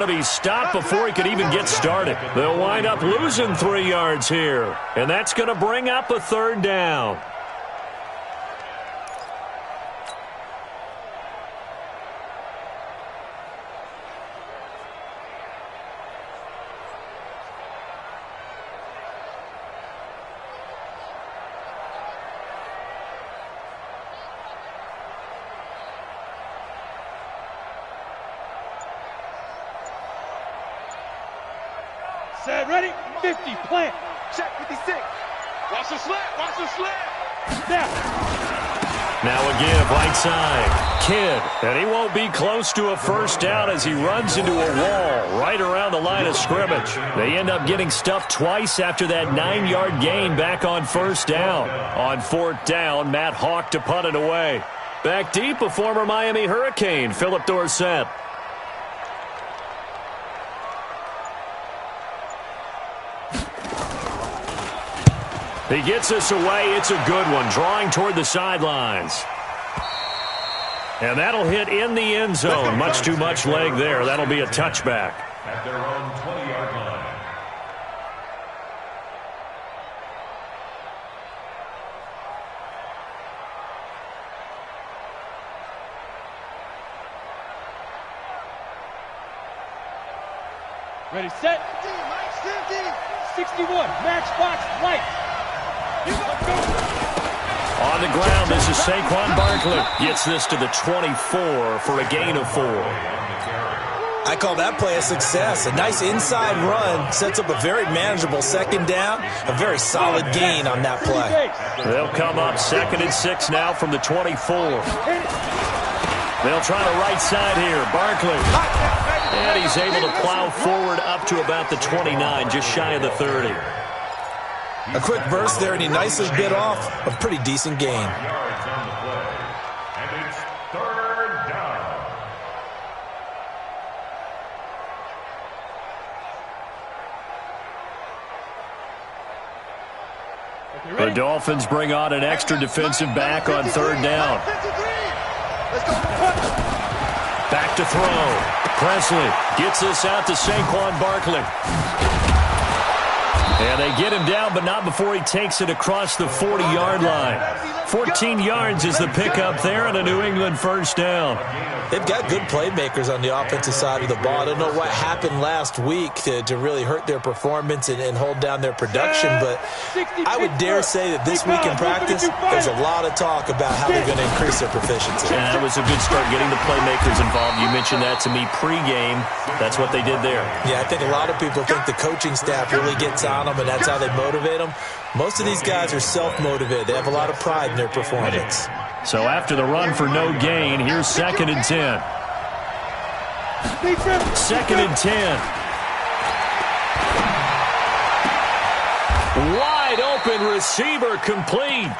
to be stopped before he could even get started. They'll wind up losing 3 yards here, and that's going to bring up a third down. Set, ready, 50, plant. Check 56. Watch the slant, watch the slant. Snap. Now a give, right side. Kidd, and he won't be close to a first down as he runs into a wall right around the line of scrimmage. They end up getting stuffed twice after that 9-yard gain back on first down. On fourth down, Matt Hawk to punt it away. Back deep, a former Miami Hurricane, Philip Dorsett. He gets us away. It's a good one, drawing toward the sidelines. And that'll hit in the end zone. Much too much leg there. That'll be a touchback. At their own 20-yard line. Ready, set. 61, matchbox, light. On the ground, this is Saquon Barkley. Gets this to the 24 for a gain of 4. I call that play a success. A nice inside run sets up a very manageable second down. A very solid gain on that play. They'll come up 2nd and 6 now from the 24. They'll try the right side here. Barkley. And he's able to plow forward up to about the 29, just shy of the 30. A quick burst there, and he nicely bit off a pretty decent gain. Yards on the play. And it's 3rd down. The Dolphins bring on an extra defensive back on 3rd down. Back to throw. Presley gets this out to Saquon Barkley. And they get him down, but not before he takes it across the 40-yard line. 14 yards is the pickup there and a New England first down. They've got good playmakers on the offensive side of the ball. I don't know what happened last week to really hurt their performance and hold down their production, but I would dare say that this week in practice, there's a lot of talk about how they're going to increase their proficiency. And that was a good start, getting the playmakers involved. You mentioned that to me pregame. That's what they did there. Yeah, I think a lot of people think the coaching staff really gets on them, and that's how they motivate them. Most of these guys are self-motivated. They have a lot of pride in their performance. So after the run for no gain, here's 2nd and 10. 2nd and 10. Wide open receiver complete.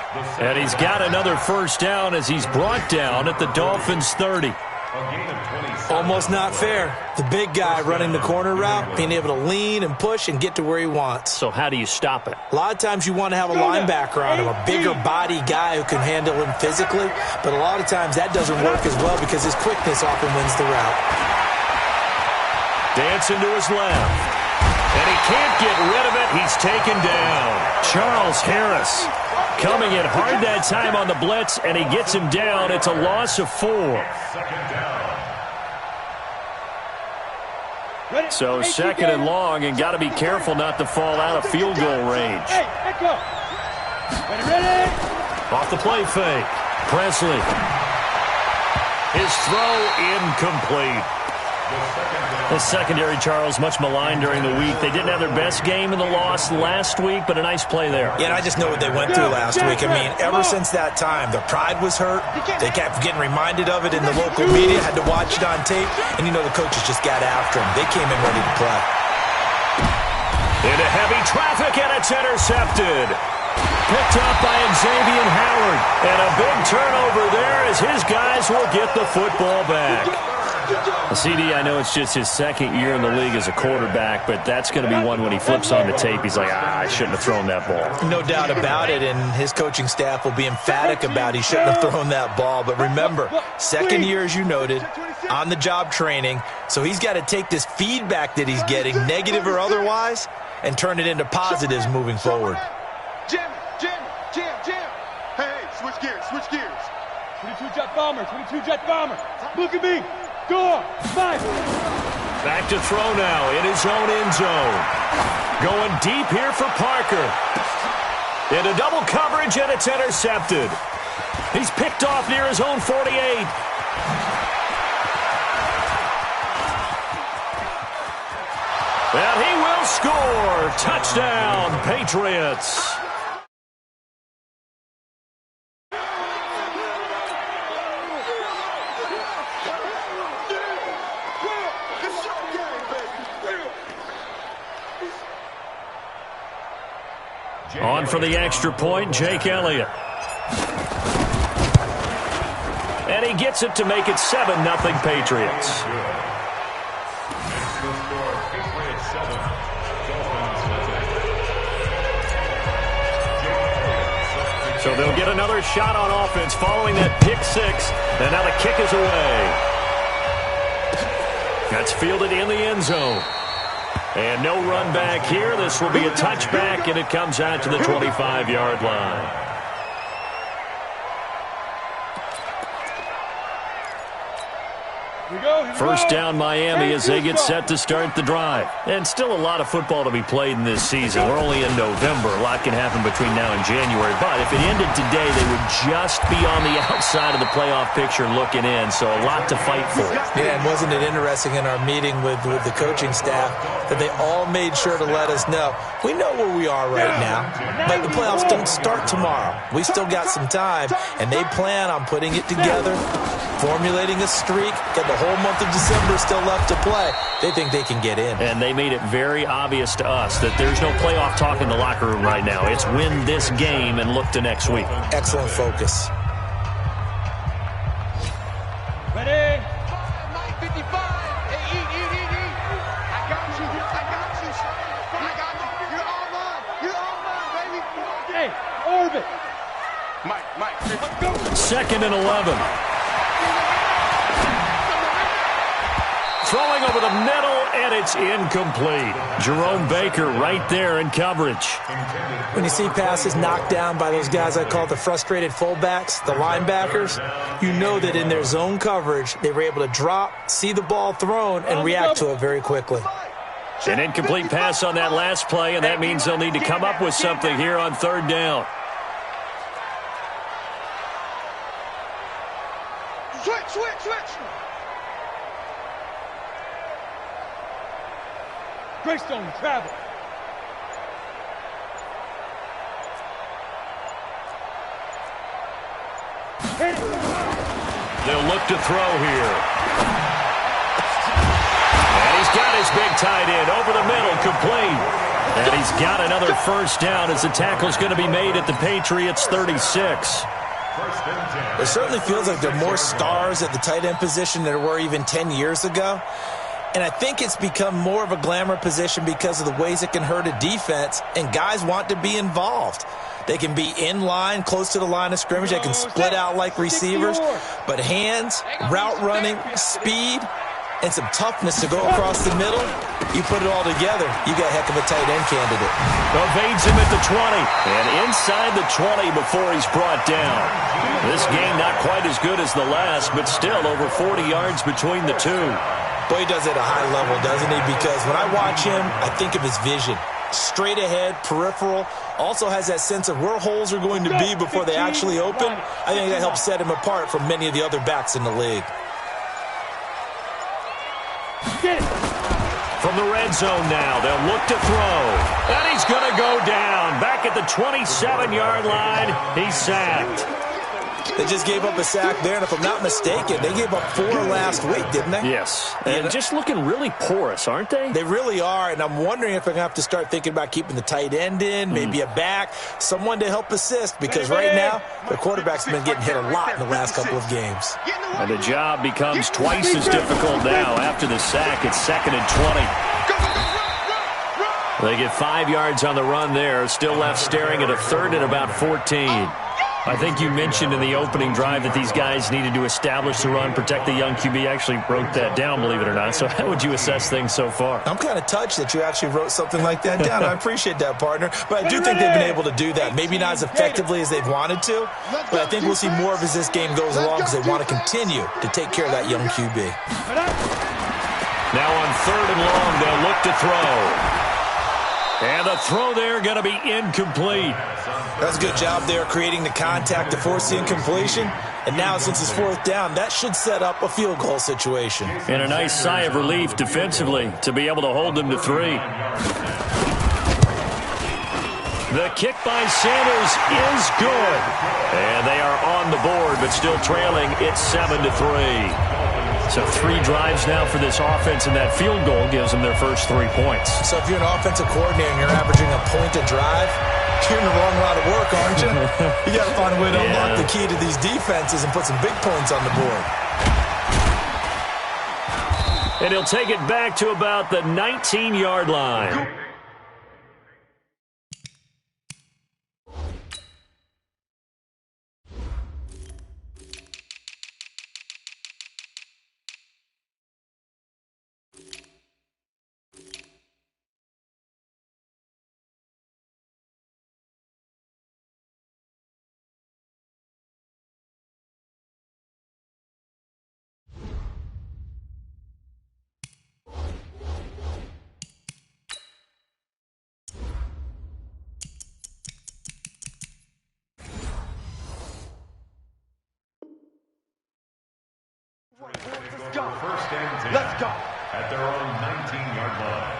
And he's got another first down as he's brought down at the Dolphins' 30. Almost not fair. The big guy running the corner route, being able to lean and push and get to where he wants. So how do you stop it? A lot of times you want to have a linebacker on him, a bigger body guy who can handle him physically, but a lot of times that doesn't work as well because his quickness often wins the route. Dancing to his left. And he can't get rid of it. He's taken down. Charles Harris coming in hard that time on the blitz, and he gets him down. It's a loss of 4. So 2nd and long, and got to be careful not to fall out of field goal range. Off the play fake. Presley. His throw incomplete. The secondary, Charles, much maligned during the week. They didn't have their best game in the loss last week, but a nice play there. Yeah, and I just know what they went through last week. I mean, ever since that time, their pride was hurt. They kept getting reminded of it in the local media, had to watch it on tape, and you know the coaches just got after them. They came in ready to play. Into heavy traffic, and it's intercepted. Picked up by Xavier Howard. And a big turnover there as his guys will get the football back. CD, I know it's just his second year in the league as a quarterback, but that's going to be one when he flips on the tape. He's like, I shouldn't have thrown that ball. No doubt about it, and his coaching staff will be emphatic about he shouldn't have thrown that ball. But remember, second year, as you noted, on-the-job training, so he's got to take this feedback that he's getting, negative or otherwise, and turn it into positives moving forward. Jam. Hey, switch gears. 22 jet bomber. Look at me. Go on. 5. Back to throw now in his own end zone. Going deep here for Parker. Into double coverage, and it's intercepted. He's picked off near his own 48. And he will score. Touchdown, Patriots. On for the extra point, Jake Elliott. And he gets it to make it 7-0 Patriots. So they'll get another shot on offense following that pick six. And now the kick is away. That's fielded in the end zone. And no run back here. This will be a touchback, and it comes out to the 25-yard line. First down Miami as they get set to start the drive. And still a lot of football to be played in this season. We're only in November. A lot can happen between now and January. But if it ended today, they would just be on the outside of the playoff picture looking in. So a lot to fight for. Yeah, and wasn't it interesting in our meeting with the coaching staff that they all made sure to let us know, we know where we are right now, but the playoffs don't start tomorrow. We still got some time, and they plan on putting it together, formulating a streak, got the whole month of December still left to play. They think they can get in. And they made it very obvious to us that there's no playoff talk in the locker room right now. It's win this game and look to next week. Excellent focus. Ready? 9:55. Hey, eat. I got you. You're online, baby. Hey, orbit. Mike, let's go. 2nd and 11. Throwing over the middle, and it's incomplete. Jerome Baker right there in coverage. When you see passes knocked down by those guys I call the frustrated fullbacks, the linebackers, you know that in their zone coverage, they were able to drop, see the ball thrown, and react to it very quickly. An incomplete pass on that last play, and that means they'll need to come up with something here on 3rd down. Switch. Greystone, travel. Hit it. They'll look to throw here. And he's got his big tight end over the middle, complete. And he's got another first down as the tackle's going to be made at the Patriots' 36. It certainly feels like there are more stars at the tight end position than there were even 10 years ago. And I think it's become more of a glamour position because of the ways it can hurt a defense, and guys want to be involved. They can be in line, close to the line of scrimmage. They can split out like receivers. But hands, route running, speed, and some toughness to go across the middle, you put it all together, you got a heck of a tight end candidate. Evades him at the 20, and inside the 20 before he's brought down. This game not quite as good as the last, but still over 40 yards between the two. Boy, he does it at a high level, doesn't he? Because when I watch him, I think of his vision. Straight ahead, peripheral, also has that sense of where holes are going to be before they actually open. I think that helps set him apart from many of the other backs in the league. From the red zone now, they'll look to throw. And he's going to go down. Back at the 27-yard line, he's sacked. They just gave up a sack there, and if I'm not mistaken, they gave up 4 last week, didn't they? Yes, and just looking really porous, aren't they? They really are, and I'm wondering if they're going to have to start thinking about keeping the tight end in, maybe a back, someone to help assist, because right now, their quarterback's been getting hit a lot in the last couple of games. And the job becomes twice as difficult now. After the sack, it's 2nd and 20. They get 5 yards on the run there, still left staring at a 3rd and about 14. I think you mentioned in the opening drive that these guys needed to establish the run, protect the young QB. I actually wrote that down, believe it or not. So how would you assess things so far? I'm kind of touched that you actually wrote something like that down. I appreciate that, partner. But I do think they've been able to do that. Maybe not as effectively as they've wanted to, but I think we'll see more of as this game goes along because they want to continue to take care of that young QB. Now on 3rd and long, they'll look to throw. And the throw there going to be incomplete. That's a good job there creating the contact to force the incompletion. And now since it's 4th down, that should set up a field goal situation. And a nice sigh of relief defensively to be able to hold them to 3. The kick by Sanders is good. And they are on the board, but still trailing. It's 7-3. So 3 drives now for this offense, and that field goal gives them their first 3 points. So if you're an offensive coordinator and you're averaging a point a drive, you're in the wrong line of work, aren't you? You got to find a way to unlock the key to these defenses and put some big points on the board. And he'll take it back to about the 19-yard line. Let's go. At their own 19-yard line.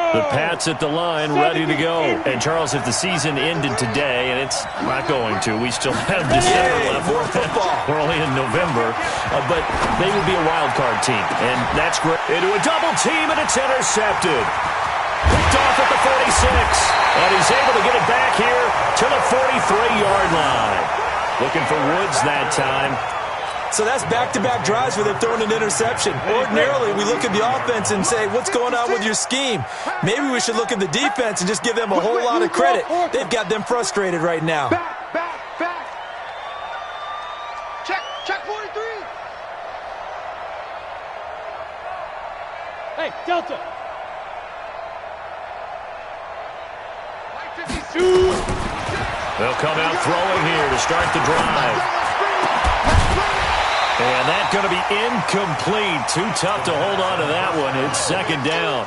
The Pats at the line, ready to go. And, Charles, if the season ended today, and it's not going to, we still have December left. More football. We're only in November. But they would be a wild card team, and that's great. Into a double team, and it's intercepted. Picked off at the 46. And he's able to get it back here to the 43-yard line. Looking for Woods that time. So that's back-to-back drives where they've thrown an interception. Ordinarily, we look at the offense and say, what's going on with your scheme? Maybe we should look at the defense and just give them a whole lot of credit. They've got them frustrated right now. Back. Check 43. Hey, Delta. White 52. They'll come out throwing here to start the drive. And that's going to be incomplete. Too tough to hold on to that one. It's 2nd down.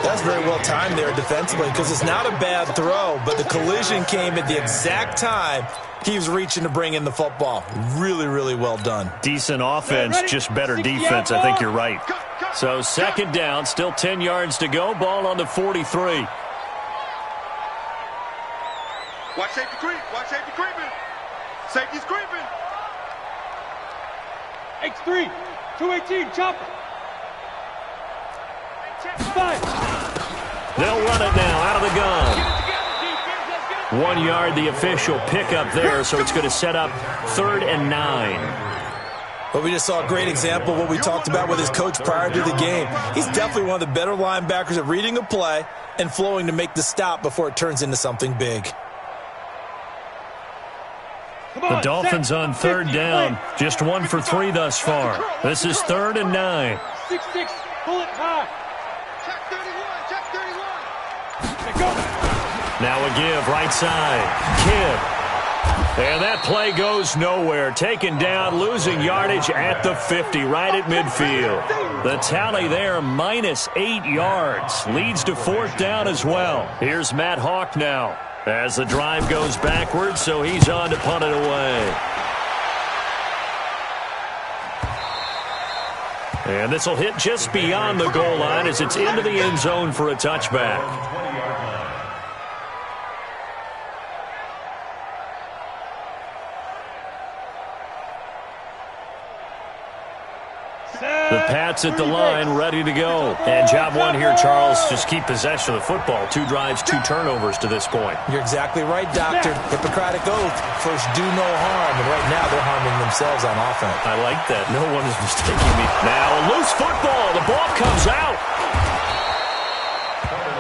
That's very well timed there defensively because it's not a bad throw, but the collision came at the exact time he was reaching to bring in the football. Really, really well done. Decent offense, just better defense. I think you're right. So 2nd down, still 10 yards to go. Ball on the 43. Watch safety creep. Creeping. Safety's creeping. X3, 218, chopper. 5. They'll run it now out of the gun. 1 yard, the official pickup there, so it's going to set up 3rd and 9. Well, we just saw a great example of what we talked about with his coach prior to the game. He's definitely one of the better linebackers at reading a play and flowing to make the stop before it turns into something big. The Dolphins on 3rd down. Just 1 for 3 thus far. This is 3rd and 9. 6-6, pull it high. Check 31. Let go. Now a give, right side. Kidd. And that play goes nowhere. Taken down, losing yardage at the 50, right at midfield. The tally there, -8 yards. Leads to 4th down as well. Here's Matt Hawk now. As the drive goes backwards, so he's on to punt it away. And this will hit just beyond the goal line as it's into the end zone for a touchback. The Pats at the line, ready to go. And job one here, Charles, just keep possession of the football. 2 drives, 2 turnovers to this point. You're exactly right, Doctor. Hippocratic oath. First, do no harm. And right now, they're harming themselves on offense. I like that. No one is mistaking me. Now, a loose football. The ball comes out.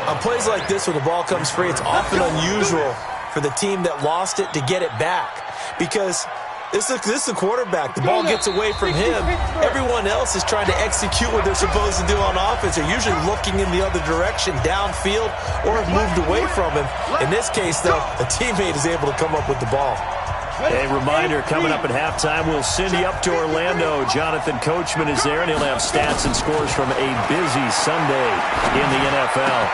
On plays like this, where the ball comes free, it's often unusual for the team that lost it to get it back. Because this is a quarterback. The ball gets away from him. Everyone else is trying to execute what they're supposed to do on offense. They're usually looking in the other direction, downfield, or have moved away from him. In this case, though, a teammate is able to come up with the ball. A reminder, coming up at halftime, we'll send you up to Orlando. Jonathan Coachman is there, and he'll have stats and scores from a busy Sunday in the NFL.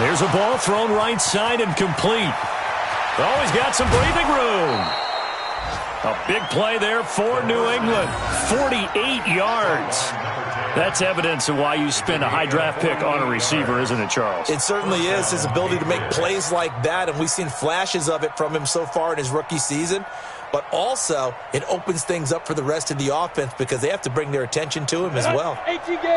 There's a ball thrown right side and complete. Oh, he's got some breathing room. A big play there for New England. 48 yards. That's evidence of why you spend a high draft pick on a receiver, isn't it, Charles? It certainly is. His ability to make plays like that, and we've seen flashes of it from him so far in his rookie season. But also, it opens things up for the rest of the offense because they have to bring their attention to him as well.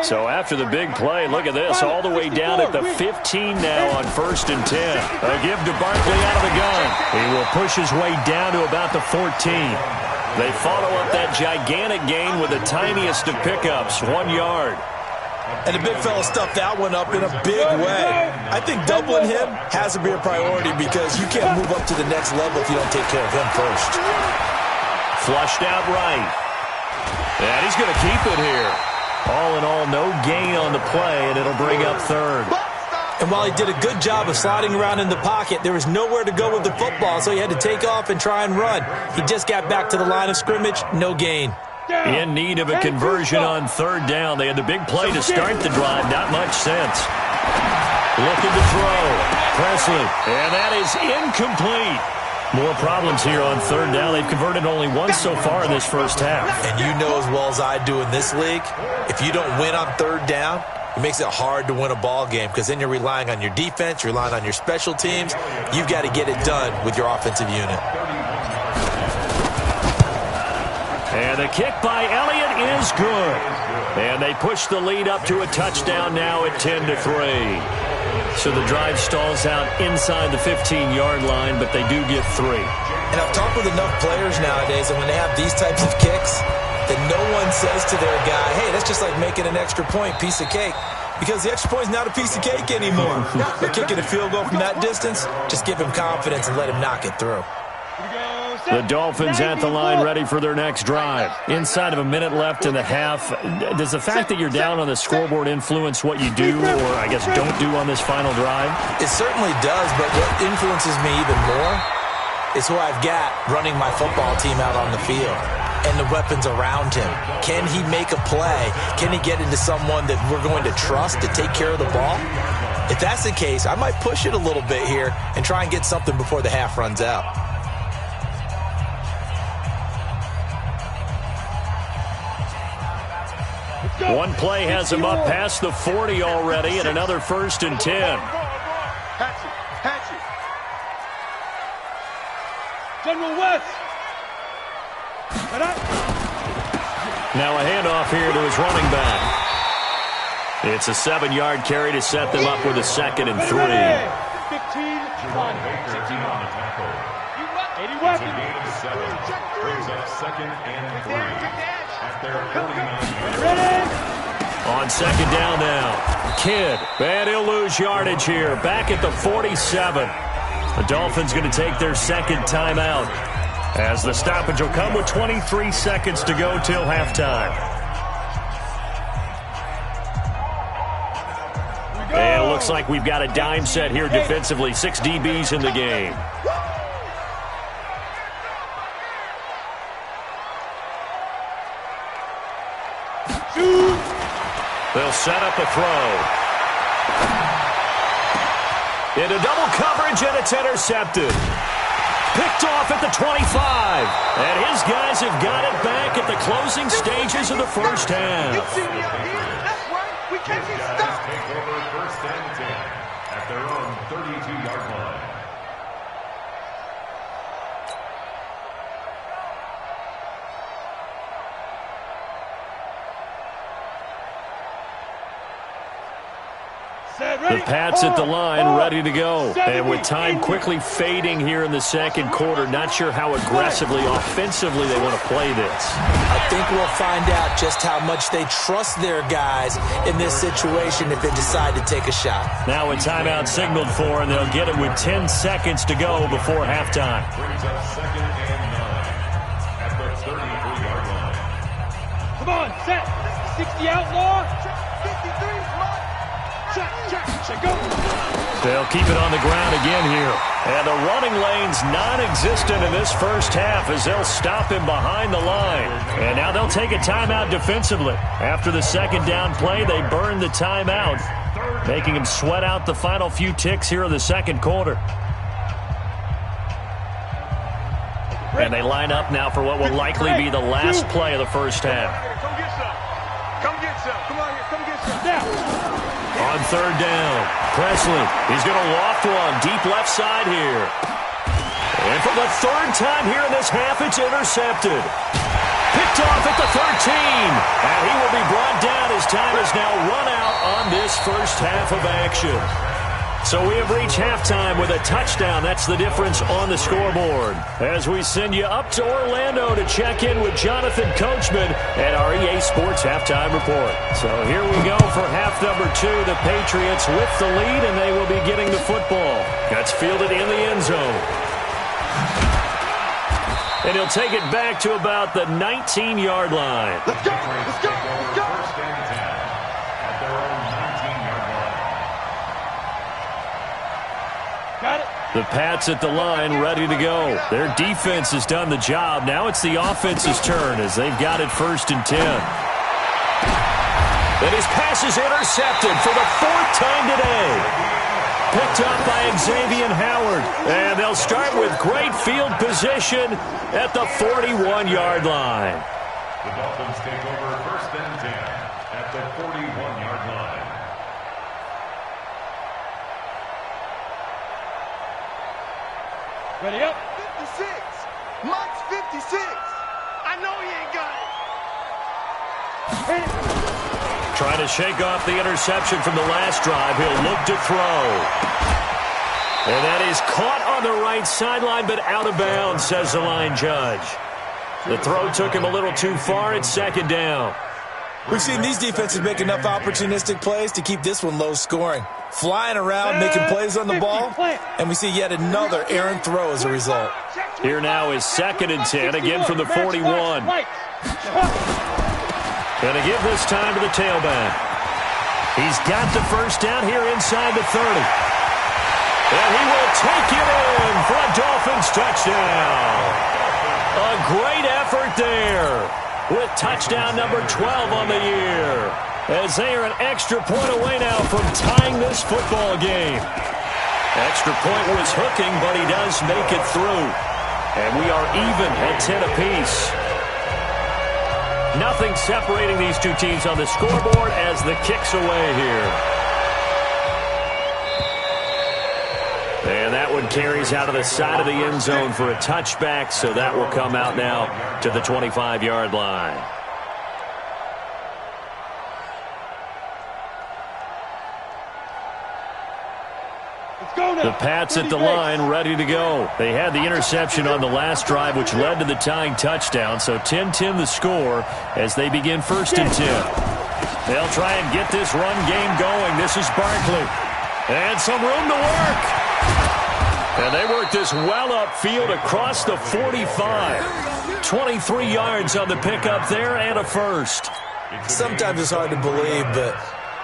So after the big play, look at this, all the way down at the 15 now on 1st and 10. A give to Barkley out of the gun. He will push his way down to about the 14. They follow up that gigantic gain with the tiniest of pickups, 1 yard. And the big fella stuffed that one up in a big way. I think doubling him has to be a priority because you can't move up to the next level if you don't take care of him first. Flushed out right. And he's going to keep it here. All in all, no gain on the play, and it'll bring up 3rd. And while he did a good job of sliding around in the pocket, there was nowhere to go with the football, so he had to take off and try and run. He just got back to the line of scrimmage, no gain. In need of a conversion on 3rd down. They had the big play to start the drive. Not much sense. Looking to throw. Presley. And that is incomplete. More problems here on 3rd down. They've converted only once so far in this first half. And you know as well as I do in this league, if you don't win on 3rd down, it makes it hard to win a ball game because then you're relying on your defense, you're relying on your special teams. You've got to get it done with your offensive unit. And the kick by Elliott is good. And they push the lead up to a touchdown now at 10-3. So the drive stalls out inside the 15-yard line, but they do get 3. And I've talked with enough players nowadays, and when they have these types of kicks, that no one says to their guy, hey, that's just like making an extra point, piece of cake. Because the extra point is not a piece of cake anymore. But kicking a field goal from that distance, just give him confidence and let him knock it through. The Dolphins at the line ready for their next drive. Inside of a minute left in the half. Does the fact that you're down on the scoreboard influence what you do or, I guess, don't do on this final drive? It certainly does, but what influences me even more is who I've got running my football team out on the field and the weapons around him. Can he make a play? Can he get into someone that we're going to trust to take care of the ball? If that's the case, I might push it a little bit here and try and get something before the half runs out. One play has him up past the 40 already, and another 1st and 10. Patch it. General West. Now a handoff here to his running back. It's a 7-yard carry to set them up with a 2nd and 3. 15 on the tackle. 80 weapons. Brings up 2nd and 3 at their 49. Ready? On 2nd down now. Kidd. And he'll lose yardage here. Back at the 47. The Dolphins going to take their 2nd timeout as the stoppage will come with 23 seconds to go till halftime. And it looks like we've got a dime set here defensively. 6 DBs in the game. They'll set up a throw. Into double coverage, and it's intercepted. Picked off at the 25. And his guys have got it back at the closing stages of the first half. You see me out here? That's right. We can't get stopped. Take over first and 10 at their own 32-yard line. The Pats at the line, ready to go. And with time quickly fading here in the second quarter, not sure how aggressively, offensively they want to play this. I think we'll find out just how much they trust their guys in this situation if they decide to take a shot. Now a timeout signaled for, and they'll get it with 10 seconds to go before halftime. Brings up second and 9 at the 33-yard line. Come on, set. 60 outlaw. 53, smart. Check, go. They'll keep it on the ground again here. And the running lane's non-existent in this first half as they'll stop him behind the line. And now they'll take a timeout defensively. After the second down play, they burn the timeout, making him sweat out the final few ticks here in the second quarter. And they line up now for what will likely be the last play of the first half. Come get some. Come get some. Come on here. Come get some. Now. On third down, Presley, he's going to loft one deep left side here. And for the third time here in this half, it's intercepted. Picked off at the 13. And he will be brought down as time is now run out on this first half of action. So we have reached halftime with a touchdown. That's the difference on the scoreboard. As we send you up to Orlando to check in with Jonathan Coachman at our EA Sports Halftime Report. So here we go for half number 2. The Patriots with the lead, and they will be getting the football. That's fielded in the end zone. And he'll take it back to about the 19-yard line. Let's go. Let's go. Let's go. First and 10 at their own 19-yard line. Got it. The Pats at the line, ready to go. Their defense has done the job. Now it's the offense's turn as they've got it first and 10. And his pass is intercepted for the 4th time today. Picked up by Xavier Howard. And they'll start with great field position at the 41-yard line. The Dolphins take over first and 10 at the 41-yard line. Ready up. 56. Mike's 56. I know he ain't got it. Trying to shake off the interception from the last drive. He'll look to throw. And that is caught on the right sideline, but out of bounds, says the line judge. The throw took him a little too far. It's second down. We've seen these defenses make enough opportunistic plays to keep this one low scoring. Flying around, making plays on the ball, and we see yet another errant throw as a result. Here now is second and 10, again from the 41. Going to give this time to the tailback. He's got the first down here inside the 30. And he will take it in for a Dolphins touchdown. A great effort there with touchdown number 12 on the year. As they are an extra point away now from tying this football game. Extra point was hooking, but he does make it through. And we are even at 10 apiece. Nothing separating these two teams on the scoreboard as the kick's away here. And that one carries out of the side of the end zone for a touchback, so that will come out now to the 25-yard line. The Pats at the line, ready to go. They had the interception on the last drive, which led to the tying touchdown. So 10-10 the score as they begin first and 10. They'll try and get this run game going. This is Barkley. And some room to work. And they work this well upfield across the 45. 23 yards on the pickup there and a first. Sometimes it's hard to believe, but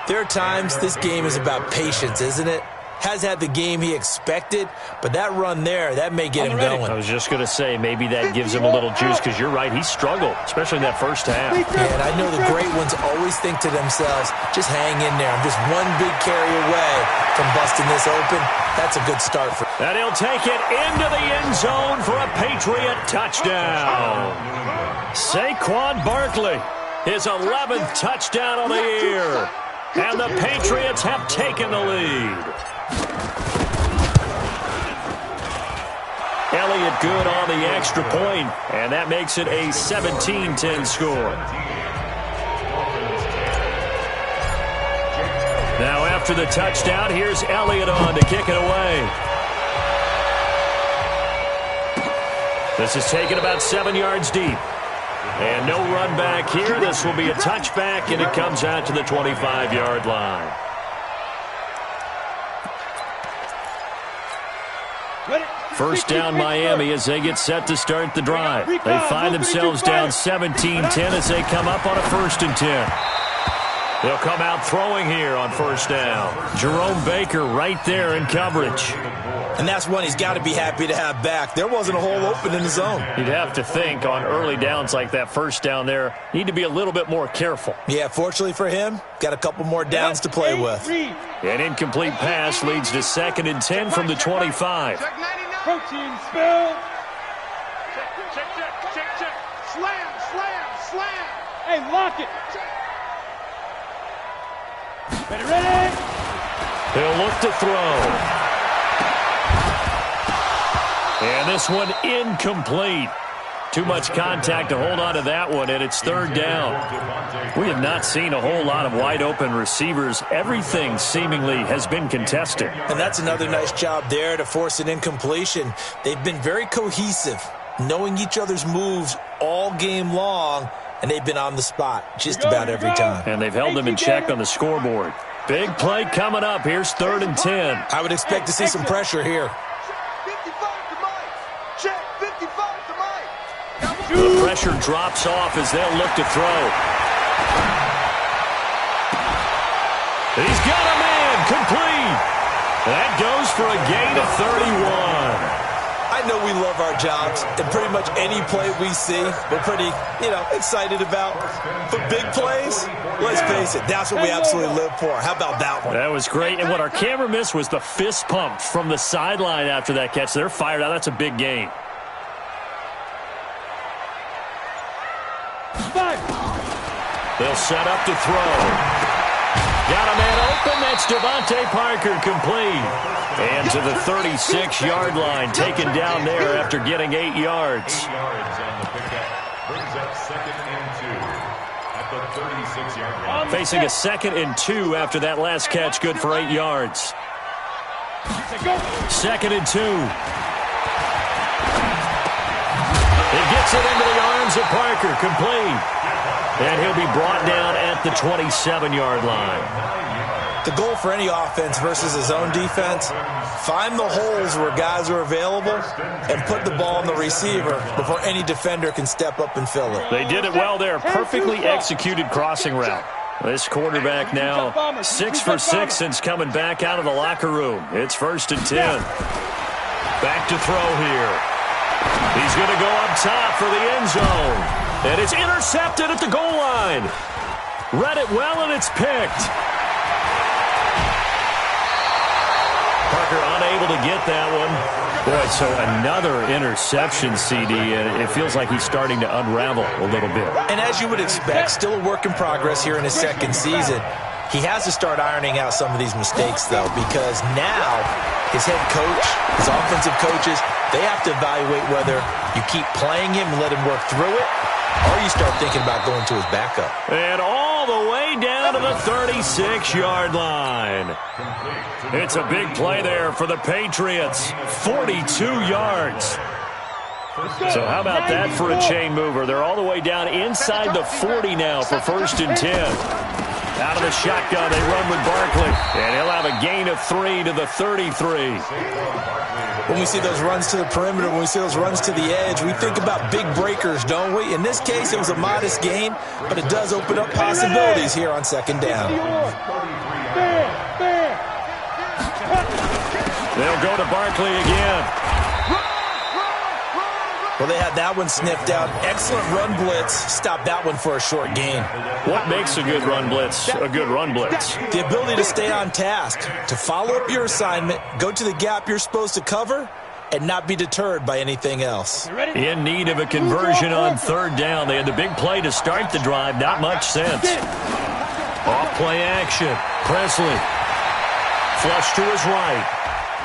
there are times this game is about patience, isn't it? Has had the game he expected, but that run there, that may get him going. I was just going to say, maybe that gives him a little juice, because you're right, he struggled, especially in that first half. Yeah, and I know the great ones always think to themselves, just hang in there. I'm just one big carry away from busting this open. That's a good start for him. And he'll take it into the end zone for a Patriot touchdown. Saquon Barkley, his 11th touchdown of the year. And the Patriots have taken the lead. Elliott good on the extra point, and that makes it a 17-10 score. Now after the touchdown, here's Elliott on to kick it away. This is taken about 7 yards deep. And no run back here. This will be a touchback, and it comes out to the 25-yard line. First down Miami as they get set to start the drive. They find themselves down 17-10 as they come up on a 1st and 10. They'll come out throwing here on first down. Jerome Baker right there in coverage. And that's one he's got to be happy to have back. There wasn't a hole open in the zone. You'd have to think on early downs like that first down there, need to be a little bit more careful. Yeah, fortunately for him, got a couple more downs to play with. An incomplete pass leads to 2nd and 10 from the 25. Protein spill. Check. Slam. Hey, lock it. Ready? He'll look to throw. And this one incomplete. Too much contact to hold on to that one, and it's 3rd down. We have not seen a whole lot of wide-open receivers. Everything seemingly has been contested. And that's another nice job there to force an incompletion. They've been very cohesive, knowing each other's moves all game long, and they've been on the spot just about every time. And they've held them in check on the scoreboard. Big play coming up. Here's 3rd and 10. I would expect to see some pressure here. 55 to Mike. Check. 55 to Mike. The pressure drops off as they'll look to throw. He's got a man complete. That goes for a gain of 31. I know we love our jobs, and pretty much any play we see, we're pretty, excited about. But big plays, let's face it, that's what we absolutely live for. How about that one? That was great, and what our camera missed was the fist pump from the sideline after that catch. They're fired out. That's a big gain. They'll set up to throw. Got a man open. That's Devontae Parker complete. And to the 36-yard line, taken down there after getting 8 yards. 8 yards on the pickup. Brings up 2nd and 2 at the 36-yard line. Facing a 2nd and 2 after that last catch, good for 8 yards. 2nd and 2. It gets it into the arms of Parker, complete. And he'll be brought down at the 27-yard line. The goal for any offense versus a zone defense, find the holes where guys are available and put the ball on the receiver before any defender can step up and fill it. They did it well there. Perfectly executed crossing route. This quarterback now 6 for 6 since coming back out of the locker room. It's 1st and 10. Back to throw here. He's going to go up top for the end zone. And it's intercepted at the goal line. Read it well, and it's picked. Parker unable to get that one. Boy, so another interception, CD, and it feels like he's starting to unravel a little bit. And as you would expect, still a work in progress here in his 2nd season. He has to start ironing out some of these mistakes, though, because now his head coach, his offensive coaches, they have to evaluate whether you keep playing him and let him work through it, or you start thinking about going to his backup. And all the way down to the 36-yard line. It's a big play there for the Patriots. 42 yards. So how about that for a chain mover? They're all the way down inside the 40 now for 1st and 10. Out of the shotgun, they run with Barkley. And he'll have a gain of 3 to the 33. When we see those runs to the perimeter, when we see those runs to the edge, we think about big breakers, don't we? In this case, it was a modest gain, but it does open up possibilities here on 2nd down. They'll go to Barkley again. Well, they had that one sniffed out. Excellent run blitz. Stopped that one for a short gain. What makes a good run blitz a good run blitz? The ability to stay on task, to follow up your assignment, go to the gap you're supposed to cover, and not be deterred by anything else. In need of a conversion on third down. They had the big play to start the drive. Not much sense. Off play action. Presley. Flush to his right.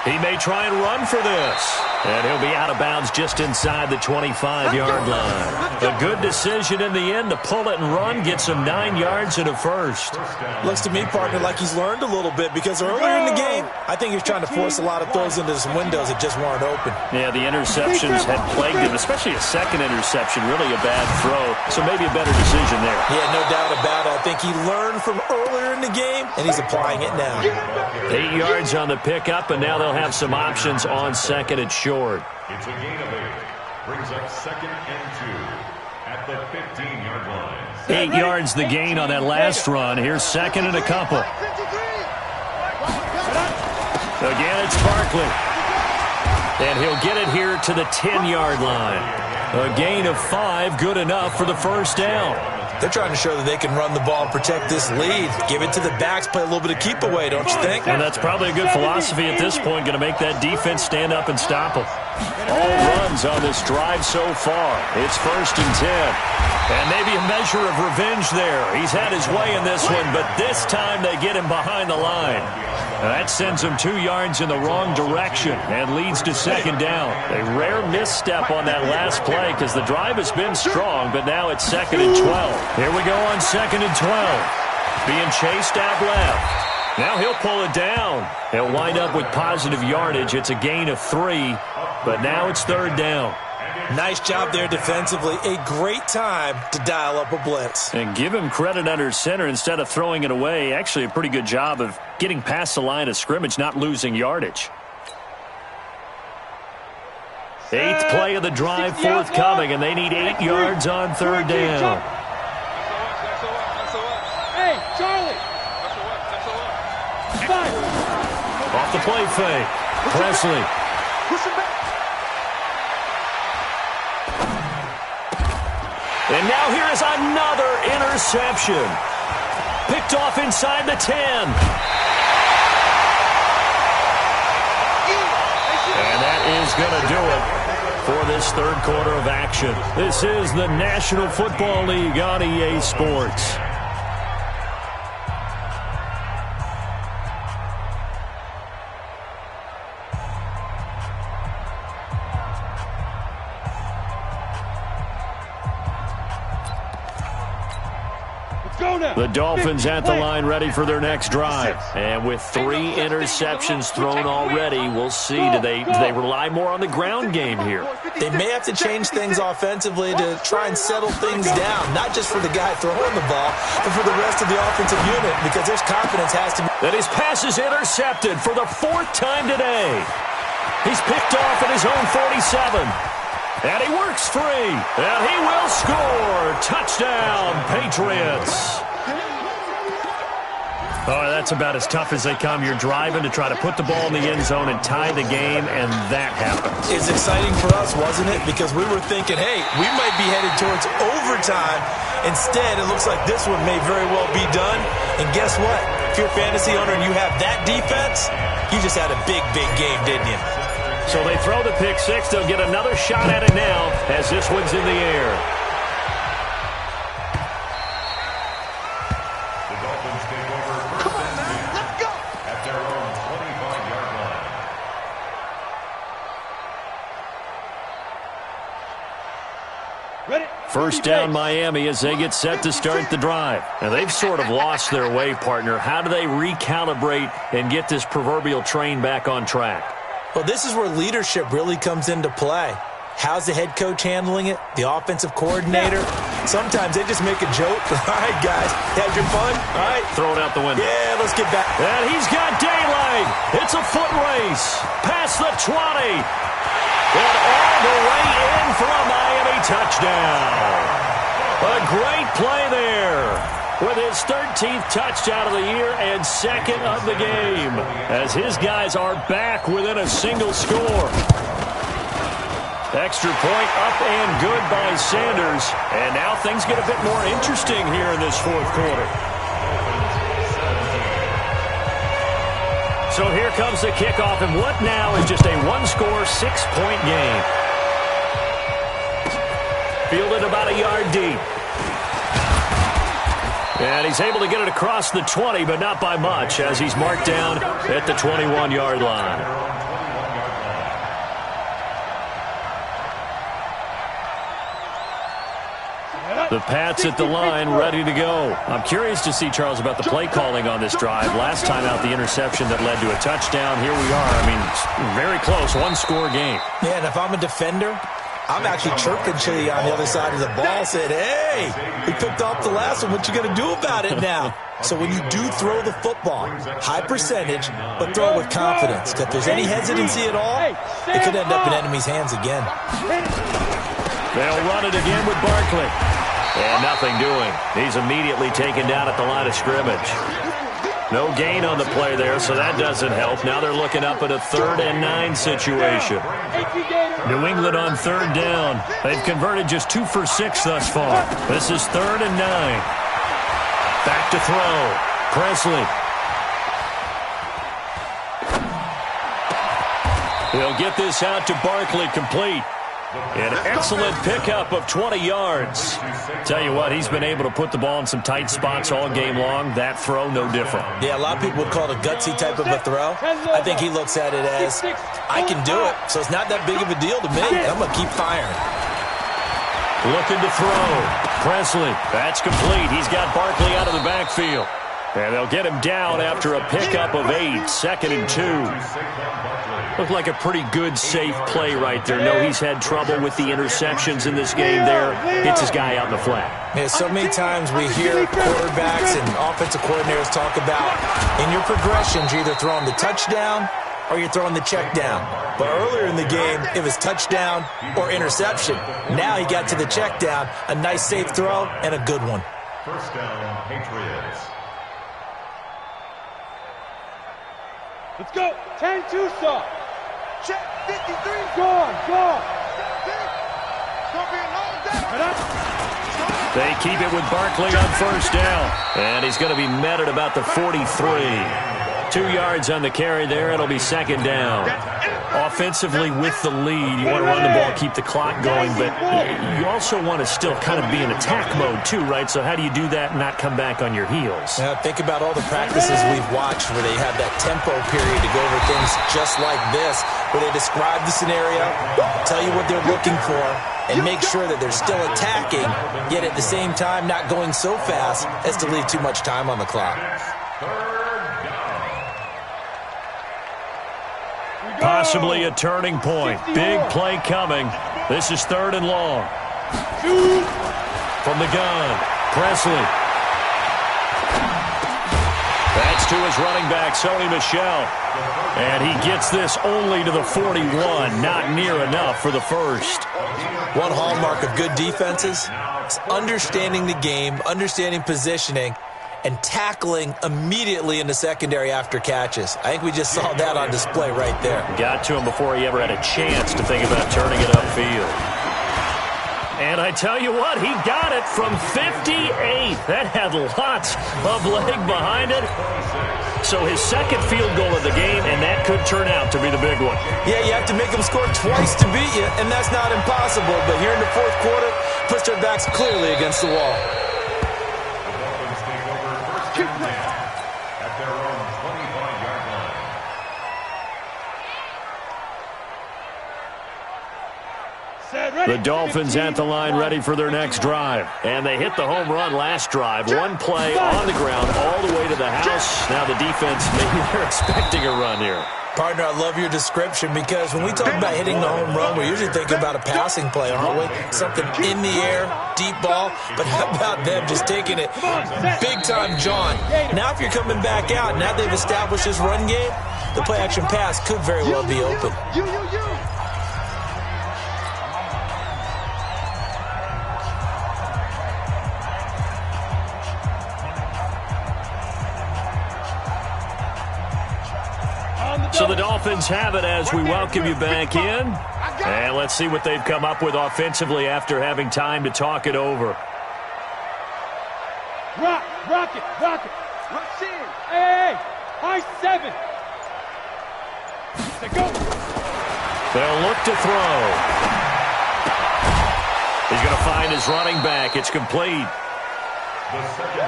He may try and run for this. And he'll be out of bounds just inside the 25-yard line. A good decision in the end to pull it and run. Gets him 9 yards and a first. Looks to me, partner, like he's learned a little bit because earlier in the game, I think he's trying to force a lot of throws into some windows that just weren't open. Yeah, the interceptions had plagued him, especially a second interception. Really a bad throw. So maybe a better decision there. Yeah, no doubt about it. I think he learned from earlier in the game, and he's applying it now. 8 yards on the pickup, and now they'll have some options on second and short. It's a gain of 8. Brings up 2nd and 2 at the 15-yard line. 8 yards the gain on that last run. Here's second and a couple. Again, it's Barkley. And he'll get it here to the 10-yard line. A gain of 5, good enough for the first down. They're trying to show that they can run the ball and protect this lead. Give it to the backs, play a little bit of keep away, don't you think? And that's probably a good philosophy at this point, going to make that defense stand up and stop them. All runs on this drive so far. It's 1st and 10. And maybe a measure of revenge there. He's had his way in this one, but this time they get him behind the line. And that sends him 2 yards in the wrong direction and leads to second down. A rare misstep on that last play because the drive has been strong, but now it's 2nd and 12. Here we go on 2nd and 12. Being chased out left. Now he'll pull it down. He'll wind up with positive yardage. It's a gain of 3, but now it's 3rd down. Nice job there defensively. A great time to dial up a blitz. And give him credit under center instead of throwing it away. Actually, a pretty good job of getting past the line of scrimmage, not losing yardage. 8th play of the drive forthcoming, and they need 8 yards on 3rd down. Hey, Charlie! Off the play fake. Presley. And now here is another interception. Picked off inside the 10. And that is going to do it for this 3rd quarter of action. This is the National Football League on EA Sports. The Dolphins at the line ready for their next drive. And with 3 interceptions thrown already, we'll see. Do they rely more on the ground game here? They may have to change things offensively to try and settle things down, not just for the guy throwing the ball, but for the rest of the offensive unit, because there's confidence has to be. That his pass is intercepted for the 4th time today. He's picked off at his own 47. And he works free. And he will score. Touchdown, Patriots. Oh, that's about as tough as they come. You're driving to try to put the ball in the end zone and tie the game, and that happens. It's exciting for us, wasn't it? Because we were thinking, hey, we might be headed towards overtime. Instead, it looks like this one may very well be done. And guess what? If you're a fantasy owner and you have that defense, you just had a big, big game, didn't you? So they throw the pick six. They'll get another shot at it now as this one's in the air. The Dolphins take over first and 10. Let's go! At their own 25-yard line. Ready? First down, Miami, as they get set to start the drive. And they've sort of lost their way, partner. How do they recalibrate and get this proverbial train back on track? Well, this is where leadership really comes into play. How's the head coach handling it? The offensive coordinator? Sometimes they just make a joke. All right, guys, had your fun? All right. Throw it out the window. Yeah, let's get back. And he's got daylight. It's a foot race. Past the 20. And all the way in for a Miami touchdown. A great play there. With his 13th touchdown of the year and second of the game, as his guys are back within a single score. Extra point up and good by Sanders. And now things get a bit more interesting here in this fourth quarter. So here comes the kickoff, and what now is just a one-score, 6-point game. Fielded about a yard deep. And he's able to get it across the 20, but not by much, as he's marked down at the 21-yard line. The Pats at the line, ready to go. I'm curious to see, Charles, about the play calling on this drive. Last time out, the interception that led to a touchdown. Here we are. I mean, very close, one-score game. Yeah, and if I'm a defender, I'm actually chirping Chili on the other side of the ball, saying, hey, we picked off the last one. What you going to do about it now? So when you do throw the football, high percentage, but throw it with confidence. If there's any hesitancy at all, it could end up in enemy's hands again. They'll run it again with Barkley. And nothing doing. He's immediately taken down at the line of scrimmage. No gain on the play there, so that doesn't help. Now they're looking up at a 3rd and 9 situation. New England on 3rd down. They've converted just 2 for 6 thus far. This is 3rd and 9. Back to throw. Presley. He'll get this out to Barkley, complete. An excellent pickup of 20 yards. Tell you what, he's been able to put the ball in some tight spots all game long. That throw, no different. Yeah, a lot of people would call it a gutsy type of a throw. I think he looks at it as, I can do it, so it's not that big of a deal to me. I'm going to keep firing. Looking to throw. Presley, that's complete. He's got Barkley out of the backfield. And they'll get him down after a pickup of 8, 2nd and 2. Looked like a pretty good, safe play right there. No, he's had trouble with the interceptions in this game there. Hits his guy out in the flat. Yeah, so many times we hear quarterbacks and offensive coordinators talk about, in your progressions, you're either throwing the touchdown or you're throwing the check down. But earlier in the game, it was touchdown or interception. Now he got to the check down, a nice, safe throw, and a good one. First down, Patriots. Let's go. 10-2 stop. Check 53. Gone. Gonna be a long day. They keep it with Barkley on 1st down. And he's going to be met at about the 43. 2 yards on the carry there. It'll be 2nd down. Offensively with the lead, you want to run the ball, keep the clock going, but you also want to still kind of be in attack mode too, right? So how do you do that and not come back on your heels? Think about all the practices we've watched where they have that tempo period to go over things just like this, where they describe the scenario, tell you what they're looking for, and make sure that they're still attacking, yet at the same time not going so fast as to leave too much time on the clock. Possibly a turning point. Big play coming. This is 3rd and long. From the gun, Presley. That's to his running back, Sony Michel. And he gets this only to the 41. Not near enough for the first. One hallmark of good defenses is understanding the game, understanding positioning, and tackling immediately in the secondary after catches. I think we just saw that on display right there. Got to him before he ever had a chance to think about turning it upfield. And I tell you what, he got it from 58. That had lots of leg behind it. So his 2nd field goal of the game, and that could turn out to be the big one. Yeah, you have to make them score twice to beat you, and that's not impossible. But here in the 4th quarter, puts their backs clearly against the wall. At their own 25-yard line. The Dolphins at the line ready for their next drive. And they hit the home run last drive. One play on the ground all the way to the house. Now the defense, maybe they're expecting a run here. Partner, I love your description because when we talk about hitting the home run, we're usually thinking about a passing play, aren't we? Something in the air, deep ball. But how about them just taking it big-time John? Now if you're coming back out, now they've established this run game, the play-action pass could very well be open. So the Dolphins have it as we welcome you back in. And let's see what they've come up with offensively after having time to talk it over. Rock it. Rush in. Hey, high 7. Go. They'll look to throw. He's going to find his running back. It's complete.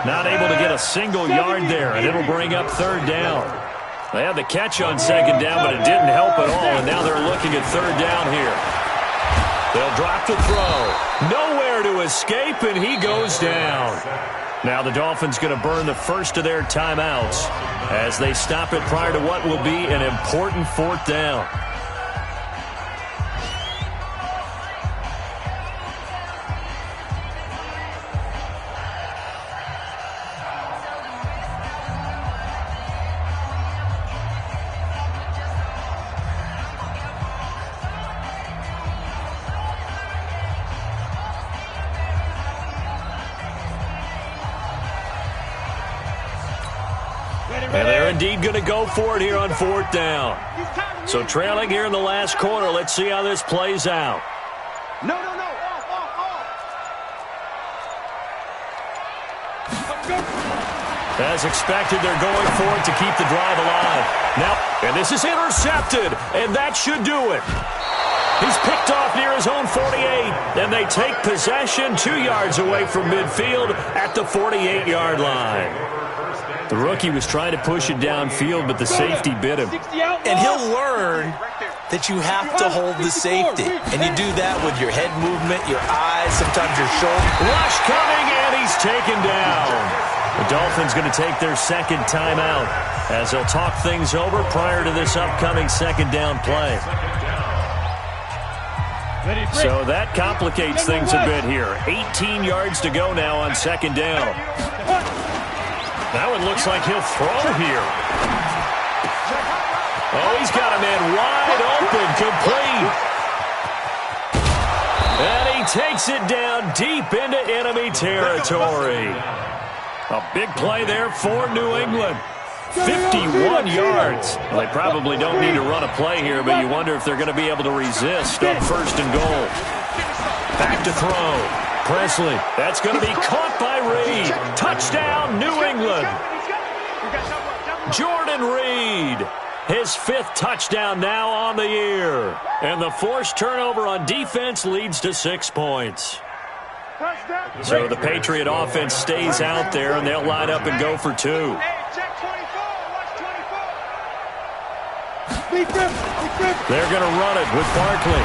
Not able to get a single yard there, and it'll bring up third down. They had the catch on second down, but it didn't help at all, and now they're looking at third down here. They'll drop the throw. Nowhere to escape, and he goes down. Now the Dolphins going to burn the first of their timeouts as they stop it prior to what will be an important fourth down. And they're indeed going to go for it here on fourth down. So trailing here in the last quarter. Let's see how this plays out. No. Off. As expected, they're going for it to keep the drive alive. Now, and this is intercepted, and that should do it. He's picked off near his own 48, and they take possession 2 yards away from midfield at the 48-yard line. The rookie was trying to push it downfield, but the safety bit him. And he'll learn that you have to hold the safety. And you do that with your head movement, your eyes, sometimes your shoulder. Rush coming, and he's taken down. The Dolphins going to take their second timeout as they'll talk things over prior to this upcoming second down play. So that complicates things a bit here. 18 yards to go now on second down. That one looks like he'll throw here. Oh, he's got a man wide open, complete. And he takes it down deep into enemy territory. A big play there for New England. 51 yards. Well, they probably don't need to run a play here, but you wonder if they're going to be able to resist on first and goal. Back to throw. Presley, that's going to be caught by Reed. Touchdown, New England. Jordan Reed, his 5th touchdown now on the year. And the forced turnover on defense leads to 6 points. So the Patriot offense stays out there, and they'll line up and go for 2. They're going to run it with Barkley.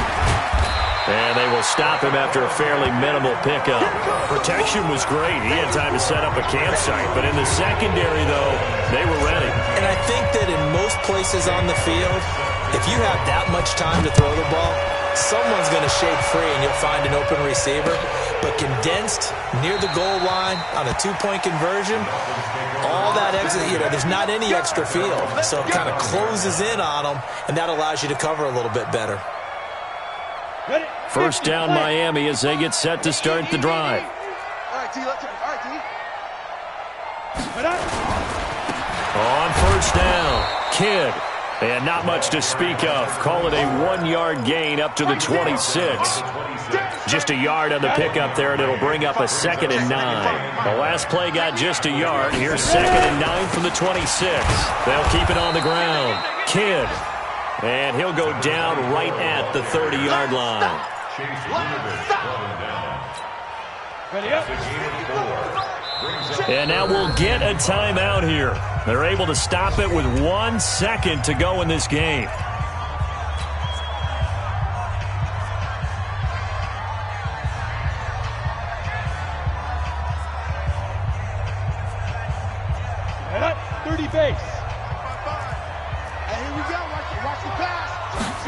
And they will stop him after a fairly minimal pickup. Protection was great. He had time to set up a campsite. But in the secondary, though, they were ready. And I think that in most places on the field, if you have that much time to throw the ball, someone's going to shake free and you'll find an open receiver. But condensed near the goal line on a 2-point conversion, all that exit, there's not any extra field. So it kind of closes in on them, and that allows you to cover a little bit better. First down, Miami, as they get set to start the drive. All right, T, let's go. All right, T. On first down, Kidd. And not much to speak of. Call it a 1-yard gain up to the 26. Just a yard on the pickup there, and it'll bring up a 2nd and 9. The last play got just a yard. Here's 2nd and 9 from the 26. They'll keep it on the ground. Kidd. And he'll go down right at the 30-yard line. And now we'll get a timeout here. They're able to stop it with 1 second to go in this game. Base. And here we go. Watch the pass.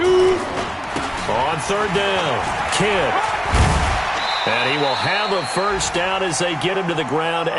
On third down, Kidd. And he will have a first down as they get him to the ground.